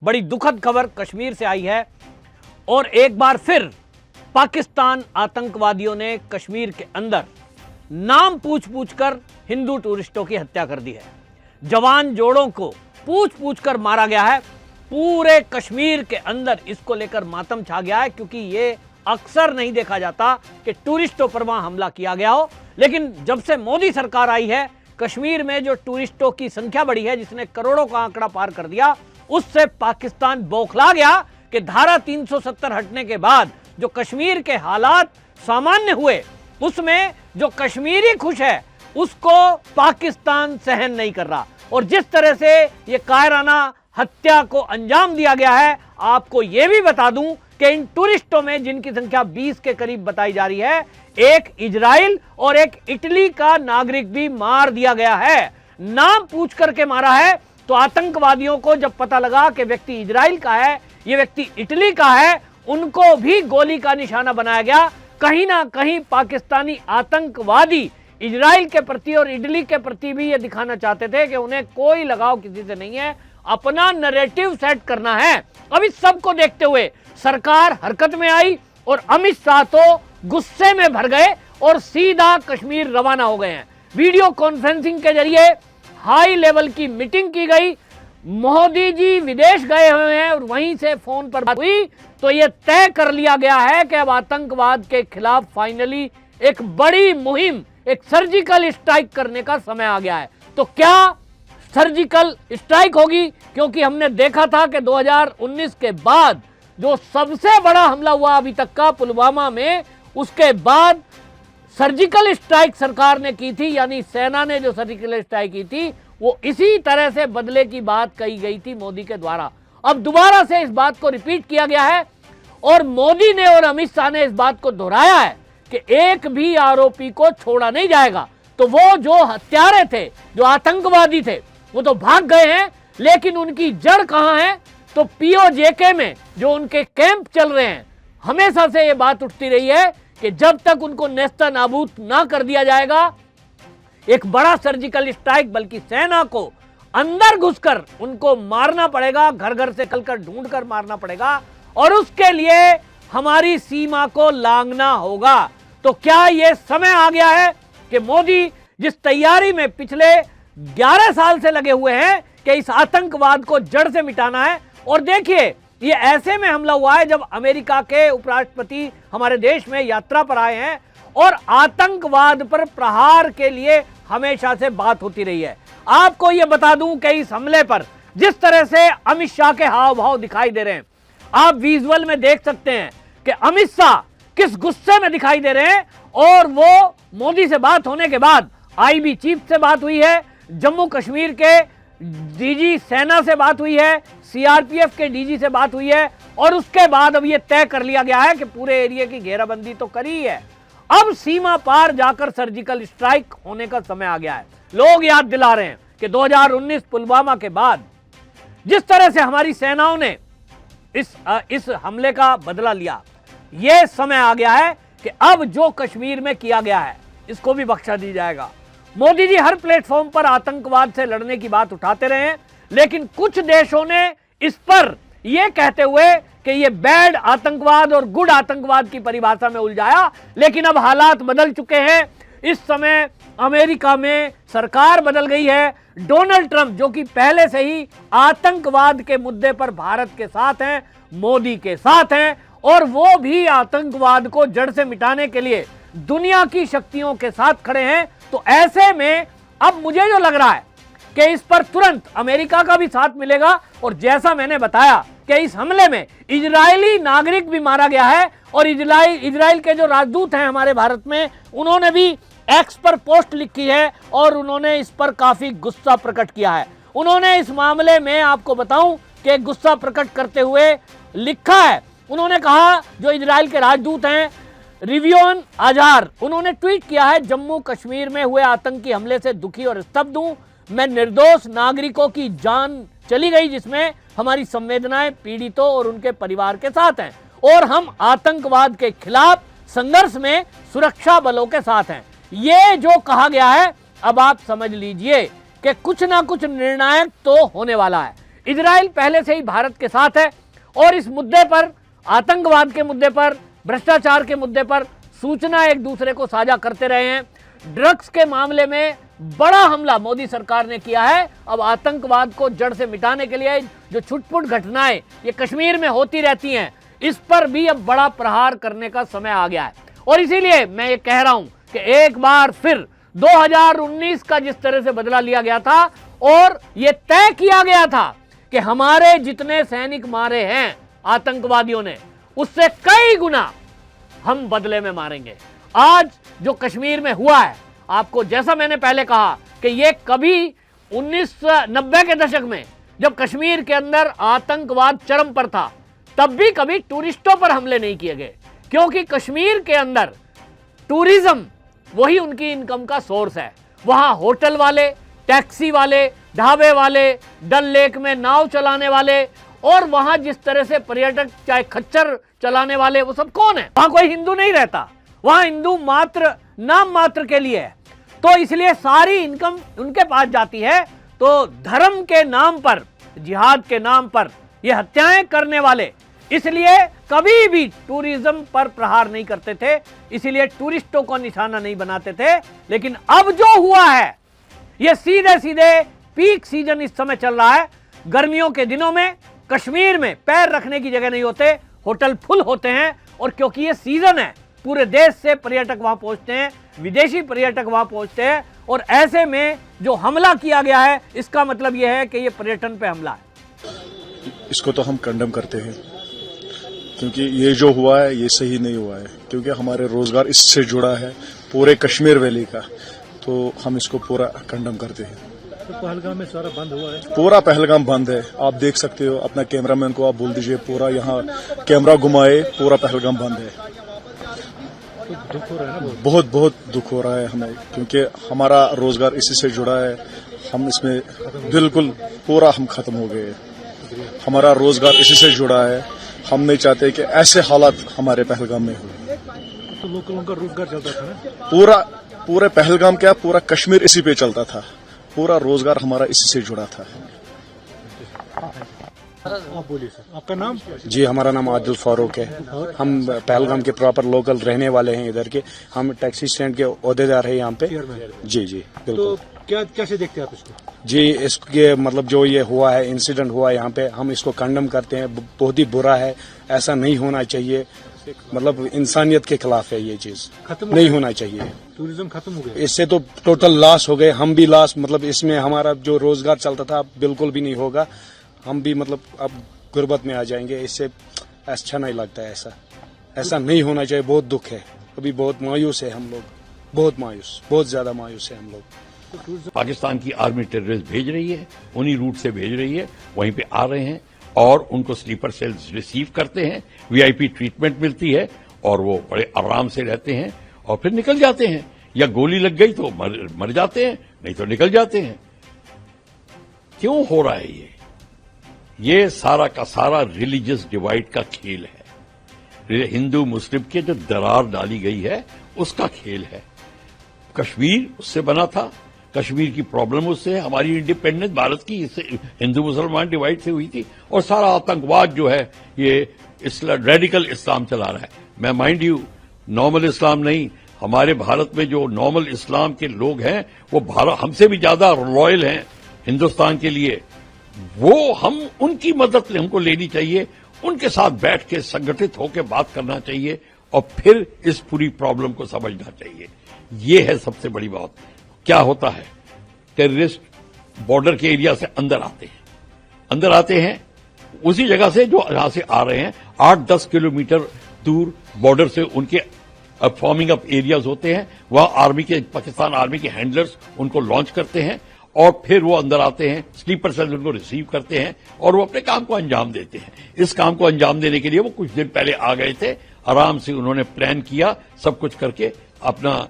बड़ी दुखद खबर कश्मीर से आई है और एक बार फिर पाकिस्तान आतंकवादियों ने कश्मीर के अंदर नाम पूछ पूछ कर हिंदू टूरिस्टों की हत्या कर दी है। जवान जोड़ों को पूछ पूछ कर मारा गया है। पूरे कश्मीर के अंदर इसको लेकर मातम छा गया है, क्योंकि ये अक्सर नहीं देखा जाता कि टूरिस्टों पर वहां हमला किया गया हो। लेकिन जब से मोदी सरकार आई है, कश्मीर में जो टूरिस्टों की संख्या बढ़ी है, जिसने करोड़ों का आंकड़ा पार कर दिया, उससे पाकिस्तान बौखला गया कि धारा 370 हटने के बाद जो कश्मीर के हालात सामान्य हुए, उसमें जो कश्मीरी खुश है उसको पाकिस्तान सहन नहीं कर रहा। और जिस तरह से ये कायराना हत्या को अंजाम दिया गया है, आपको यह भी बता दूं कि इन टूरिस्टों में, जिनकी संख्या 20 के करीब बताई जा रही है, एक इजराइल और एक इटली का नागरिक भी मार दिया गया है। नाम पूछ करके मारा है। तो आतंकवादियों को जब पता लगा कि व्यक्ति इजराइल का है, ये व्यक्ति इटली का है, उनको भी गोली का निशाना बनाया गया। कहीं ना कहीं पाकिस्तानी आतंकवादी इजराइल के प्रति और इटली के प्रति भी ये दिखाना चाहते थे कि उन्हें कोई लगाव किसी से नहीं है, अपना नैरेटिव सेट करना है। अब इस सब को देखते हुए सरकार हरकत में आई और अमित शाह तो गुस्से में भर गए और सीधा कश्मीर रवाना हो गए हैं। वीडियो कॉन्फ्रेंसिंग के जरिए हाई लेवल की मीटिंग की गई। मोदी जी विदेश गए हुए हैं और वहीं से फोन पर बात हुई, तो यह तय कर लिया गया है कि अब आतंकवाद के खिलाफ फाइनली एक बड़ी मुहिम, एक सर्जिकल स्ट्राइक करने का समय आ गया है। तो क्या सर्जिकल स्ट्राइक होगी? क्योंकि हमने देखा था कि 2019 के बाद जो सबसे बड़ा हमला हुआ अभी तक का पुलवामा में, उसके बाद सर्जिकल स्ट्राइक सरकार ने की थी, यानी सेना ने जो सर्जिकल स्ट्राइक की थी, वो इसी तरह से बदले की बात कही गई थी मोदी के द्वारा। अब दोबारा से इस बात को रिपीट किया गया है और मोदी ने और अमित शाह ने इस बात को दोहराया है कि एक भी आरोपी को छोड़ा नहीं जाएगा। तो वो जो हत्यारे थे, जो आतंकवादी थे, वो तो भाग गए हैं, लेकिन उनकी जड़ कहां है? तो पीओजेके में जो उनके कैंप चल रहे हैं। हमेशा से ये बात उठती रही है कि जब तक उनको नेस्ता नाबूद ना कर दिया जाएगा, एक बड़ा सर्जिकल स्ट्राइक, बल्कि सेना को अंदर घुसकर उनको मारना पड़ेगा, घर घर से कलकर ढूंढकर मारना पड़ेगा, और उसके लिए हमारी सीमा को लांघना होगा। तो क्या यह समय आ गया है कि मोदी जिस तैयारी में पिछले 11 साल से लगे हुए हैं कि इस आतंकवाद को जड़ से मिटाना है। और देखिए, ये ऐसे में हमला हुआ है जब अमेरिका के उपराष्ट्रपति हमारे देश में यात्रा पर आए हैं और आतंकवाद पर प्रहार के लिए हमेशा से बात होती रही है। आपको यह बता दूं कि इस हमले पर जिस तरह से अमित शाह के हाव भाव दिखाई दे रहे हैं, आप विजुअल में देख सकते हैं कि अमित शाह किस गुस्से में दिखाई दे रहे हैं। और वो मोदी से बात होने के बाद आईबी चीफ से बात हुई है, जम्मू कश्मीर के डीजी सेना से बात हुई है, सीआरपीएफ के डीजी से बात हुई है, और उसके बाद अब यह तय कर लिया गया है कि पूरे एरिया की घेराबंदी तो करी है, अब सीमा पार जाकर सर्जिकल स्ट्राइक होने का समय आ गया है। लोग याद दिला रहे हैं कि 2019 पुलवामा के बाद जिस तरह से हमारी सेनाओं ने इस हमले का बदला लिया, यह समय आ गया है कि अब जो कश्मीर में किया गया है इसको भी बख्शा दी जाएगा। मोदी जी हर प्लेटफॉर्म पर आतंकवाद से लड़ने की बात उठाते रहे हैं, लेकिन कुछ देशों ने इस पर यह कहते हुए कि ये बैड आतंकवाद और गुड आतंकवाद की परिभाषा में उलझाया। लेकिन अब हालात बदल चुके हैं। इस समय अमेरिका में सरकार बदल गई है। डोनाल्ड ट्रंप, जो कि पहले से ही आतंकवाद के मुद्दे पर भारत के साथ हैं, मोदी के साथ हैं, और वो भी आतंकवाद को जड़ से मिटाने के लिए दुनिया की शक्तियों के साथ खड़े हैं। तो ऐसे में अब मुझे जो लग रहा है कि इस पर तुरंत अमेरिका का भी साथ मिलेगा। और जैसा मैंने बताया कि इस हमले में इजरायली नागरिक भी मारा गया है, और इजराइल के जो राजदूत हैं हमारे भारत में, उन्होंने भी एक्स पर पोस्ट लिखी है और उन्होंने इस पर काफी गुस्सा प्रकट किया है। उन्होंने इस मामले में, आपको बताऊं कि गुस्सा प्रकट करते हुए लिखा है, उन्होंने कहा, जो इजराइल के राजदूत हैं रिवियोन आजार, उन्होंने ट्वीट किया है, जम्मू कश्मीर में हुए आतंकी हमले से दुखी और स्तब्ध हूं। मैं निर्दोष नागरिकों की जान चली गई, जिसमें हमारी संवेदनाएं पीड़ितों और उनके परिवार के साथ हैं, और हम आतंकवाद के खिलाफ संघर्ष में सुरक्षा बलों के साथ हैं। ये जो कहा गया है, अब आप समझ लीजिए कि कुछ ना कुछ निर्णायक तो होने वाला है। इजराइल पहले से ही भारत के साथ है और इस मुद्दे पर, आतंकवाद के मुद्दे पर, भ्रष्टाचार के मुद्दे पर सूचना एक दूसरे को साझा करते रहे हैं। ड्रग्स के मामले में बड़ा हमला मोदी सरकार ने किया है। अब आतंकवाद को जड़ से मिटाने के लिए जो छुटपुट घटनाएं ये कश्मीर में होती रहती हैं, इस पर भी अब बड़ा प्रहार करने का समय आ गया है। और इसीलिए मैं ये कह रहा हूं कि एक बार फिर 2019 का जिस तरह से बदला लिया गया था और ये तय किया गया था कि हमारे जितने सैनिक मारे हैं आतंकवादियों ने, उससे कई गुना हम बदले में मारेंगे। आज जो कश्मीर में हुआ है, आपको जैसा मैंने पहले कहा कि ये कभी 1990 के दशक में जब कश्मीर के अंदर आतंकवाद चरम पर था, तब भी कभी टूरिस्टों पर हमले नहीं किए गए, क्योंकि कश्मीर के अंदर टूरिज्म वही उनकी इनकम का सोर्स है। वहां होटल वाले, टैक्सी वाले, ढाबे वाले, डल लेक में नाव चलाने वाले और वहां जिस तरह से पर्यटक चाहे खच्चर चलाने वाले, वो सब कौन है? वहां कोई हिंदू नहीं रहता, वहां हिंदू मात्र नाम मात्र के लिए है। तो इसलिए सारी इनकम उनके पास जाती है। तो धर्म के नाम पर, जिहाद के नाम पर ये हत्याएं करने वाले इसलिए कभी भी टूरिज्म पर प्रहार नहीं करते थे, इसलिए टूरिस्टों को निशाना नहीं बनाते थे। लेकिन अब जो हुआ है, ये सीधे सीधे पीक सीजन इस समय चल रहा है। गर्मियों के दिनों में कश्मीर में पैर रखने की जगह नहीं होते, होटल फुल होते हैं। और क्योंकि ये सीजन है, पूरे देश से पर्यटक वहां पहुंचते हैं, विदेशी पर्यटक वहां पहुंचते हैं। और ऐसे में जो हमला किया गया है, इसका मतलब यह है कि ये पर्यटन पे हमला है। इसको तो हम कंडेम करते हैं, क्योंकि ये जो हुआ है ये सही नहीं हुआ है, क्योंकि हमारे रोजगार इससे जुड़ा है पूरे कश्मीर वैली का। तो हम इसको पूरा कंडेम करते हैं। तो पहलगाम में सारा बंद हुआ है, पूरा पहलगाम बंद है। आप देख सकते हो, अपना कैमरामैन को आप बोल दीजिए पूरा यहाँ कैमरा घुमाए, पूरा पहलगाम बंद है। तो दुख हो रहा है ना, बहुत बहुत दुख हो रहा है हमें, क्योंकि हमारा रोजगार इसी से जुड़ा है। हम इसमें बिल्कुल पूरा हम खत्म हो गए। हमारा रोजगार इसी से जुड़ा है। हम नहीं चाहते कि ऐसे हालात हमारे पहलगाम में हो। तो लोगों का रोजगार चलता था ना, पूरे पहलगाम क्या, पूरा कश्मीर इसी पे चलता था। पूरा रोजगार हमारा इसी से जुड़ा था। आप बोलिए सर, आपका नाम? जी, हमारा नाम आदिल फारूक है। हम पहलगाम के प्रॉपर लोकल रहने वाले हैं इधर के। हम टैक्सी स्टैंड के ओहदेदार हैं यहाँ पे। जी जी बिल्कुल। तो क्या कैसे देखते हैं आप इसको? जी, इसके मतलब जो ये हुआ है, इंसिडेंट हुआ यहाँ पे, हम इसको कंडेम करते हैं। बहुत ही बुरा है, ऐसा नहीं होना चाहिए। मतलब इंसानियत के खिलाफ है ये चीज, नहीं होना चाहिए। टूरिज्म खत्म हो गया, इससे तो टोटल लॉस हो गए, हम भी लॉस। मतलब इसमें हमारा जो रोजगार चलता था बिल्कुल भी नहीं होगा। हम भी मतलब अब गुर्बत में आ जाएंगे। इससे अच्छा नहीं लगता है, ऐसा नहीं होना चाहिए। बहुत दुख है, अभी बहुत मायूस है हम लोग, बहुत मायूस, बहुत ज्यादा मायूस है हम लोग। पाकिस्तान की आर्मी टेररिस्ट भेज रही है, उन्हीं रूट से भेज रही है, वहीं पे आ रहे हैं और उनको स्लीपर सेल्स रिसीव करते हैं, वीआईपी ट्रीटमेंट मिलती है और वो बड़े आराम से रहते हैं और फिर निकल जाते हैं। या गोली लग गई तो मर जाते हैं, नहीं तो निकल जाते हैं। क्यों हो रहा है ये सारा का सारा रिलीजियस डिवाइड का खेल है। हिंदू मुस्लिम के जो दरार डाली गई है उसका खेल है। कश्मीर उससे बना था, कश्मीर की प्रॉब्लम उससे है। हमारी इंडिपेंडेंस भारत की इससे हिंदू मुसलमान डिवाइड से हुई थी। और सारा आतंकवाद जो है ये रेडिकल इस्लाम चला रहा है। मैं माइंड यू नॉर्मल इस्लाम नहीं, हमारे भारत में जो नॉर्मल इस्लाम के लोग हैं वो भारत हमसे भी ज्यादा लॉयल हैं हिंदुस्तान के लिए। वो हम उनकी मदद हमको लेनी चाहिए, उनके साथ बैठ के संगठित होकर बात करना चाहिए और फिर इस पूरी प्रॉब्लम को समझना चाहिए। ये है सबसे बड़ी बात। क्या होता है, टेररिस्ट बॉर्डर के एरिया से अंदर आते हैं उसी जगह से जो यहां से आ रहे हैं। 8-10 किलोमीटर दूर बॉर्डर से उनके फॉर्मिंग अप एरियाज होते हैं। वहां पाकिस्तान आर्मी के हैंडलर्स उनको लॉन्च करते हैं और फिर वो अंदर आते हैं, स्लीपर सेल उनको रिसीव करते हैं और वो अपने काम को अंजाम देते हैं। इस काम को अंजाम देने के लिए वो कुछ दिन पहले आ गए थे, आराम से उन्होंने प्लान किया, सब कुछ करके अपना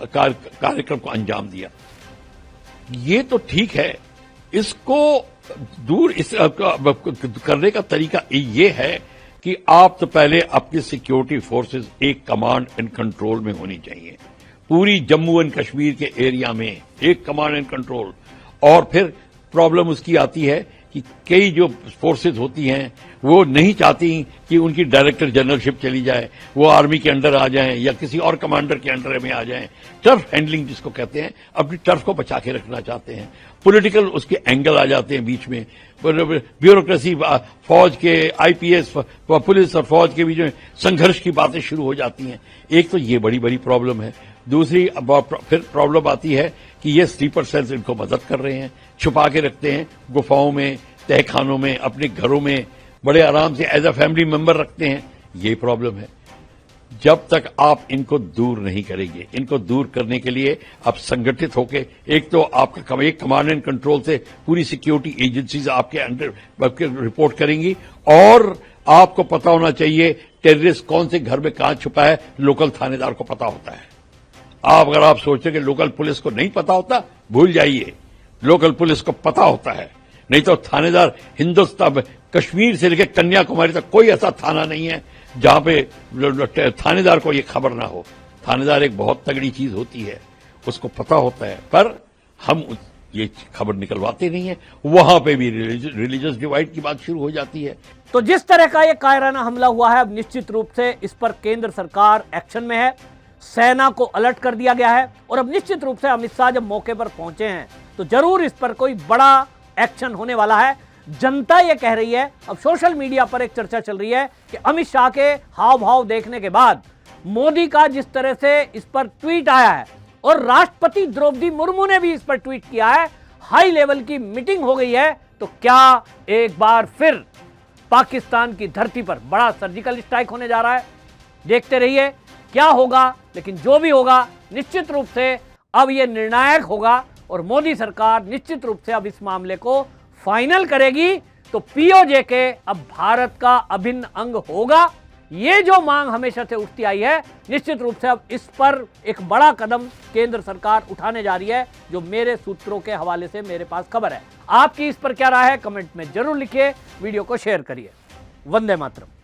कार्यक्रम को अंजाम दिया। ये तो ठीक है, इसको दूर करने का तरीका ये है कि आप तो पहले अपनी सिक्योरिटी फोर्सेस एक कमांड एंड कंट्रोल में होनी चाहिए। पूरी जम्मू एंड कश्मीर के एरिया में एक कमांड एंड कंट्रोल। और फिर प्रॉब्लम उसकी आती है कि कई जो फोर्सेज होती हैं वो नहीं चाहती कि उनकी डायरेक्टर जनरलशिप चली जाए, वो आर्मी के अंडर आ जाएं या किसी और कमांडर के अंडर में आ जाएं। टर्फ हैंडलिंग जिसको कहते हैं, अपनी टर्फ को बचा के रखना चाहते हैं। पॉलिटिकल उसके एंगल आ जाते हैं बीच में, ब्यूरोक्रेसी, फौज के, आईपीएस, पुलिस और फौज के बीच में संघर्ष की बातें शुरू हो जाती हैं। एक तो ये बड़ी बड़ी प्रॉब्लम है। दूसरी फिर प्रॉब्लम आती है कि ये स्लीपर सेल्स इनको मदद कर रहे हैं, छुपा के रखते हैं गुफाओं में, तहखानों में, अपने घरों में बड़े आराम से एज अ फैमिली मेंबर रखते हैं। ये प्रॉब्लम है। जब तक आप इनको दूर नहीं करेंगे, इनको दूर करने के लिए आप संगठित होकर, एक तो आपका एक कमांड एंड कंट्रोल से पूरी सिक्योरिटी एजेंसीज आपके अंडर रिपोर्ट करेंगी, और आपको पता होना चाहिए टेररिस्ट कौन से घर में कहां छुपा है, लोकल थानेदार को पता होता है। अगर आप सोचते कि लोकल पुलिस को नहीं पता होता, भूल जाइए, लोकल पुलिस को पता होता है। नहीं तो थानेदार हिंदुस्तान, कश्मीर से लेकर कन्याकुमारी तक कोई ऐसा थाना नहीं है जहां पे थानेदार को ये खबर ना हो। थानेदार एक बहुत तगड़ी चीज होती है, उसको पता होता है, पर हम ये खबर निकलवाते नहीं है। वहां पे भी रिलीजियस डिवाइड की बात शुरू हो जाती है। तो जिस तरह का ये कायराना हमला हुआ है, अब निश्चित रूप से इस पर केंद्र सरकार एक्शन में है, सेना को अलर्ट कर दिया गया है, और अब निश्चित रूप से अमित शाह जब मौके पर पहुंचे हैं तो जरूर इस पर कोई बड़ा एक्शन होने वाला है। जनता यह कह रही है, अब सोशल मीडिया पर एक चर्चा चल रही है कि अमित शाह के हाव भाव देखने के बाद, मोदी का जिस तरह से इस पर ट्वीट आया है, और राष्ट्रपति द्रौपदी मुर्मू ने भी इस पर ट्वीट किया है, हाई लेवल की मीटिंग हो गई है, तो क्या एक बार फिर पाकिस्तान की धरती पर बड़ा सर्जिकल स्ट्राइक होने जा रहा है? देखते रहिए क्या होगा, लेकिन जो भी होगा निश्चित रूप से अब यह निर्णायक होगा, और मोदी सरकार निश्चित रूप से अब इस मामले को फाइनल करेगी, तो पीओजे के अब भारत का अभिन्न अंग होगा। ये जो मांग हमेशा से उठती आई है, निश्चित रूप से अब इस पर एक बड़ा कदम केंद्र सरकार उठाने जा रही है, जो मेरे सूत्रों के हवाले से मेरे पास खबर है। आपकी इस पर क्या राय है, कमेंट में जरूर लिखिए, वीडियो को शेयर करिए। वंदे मातरम।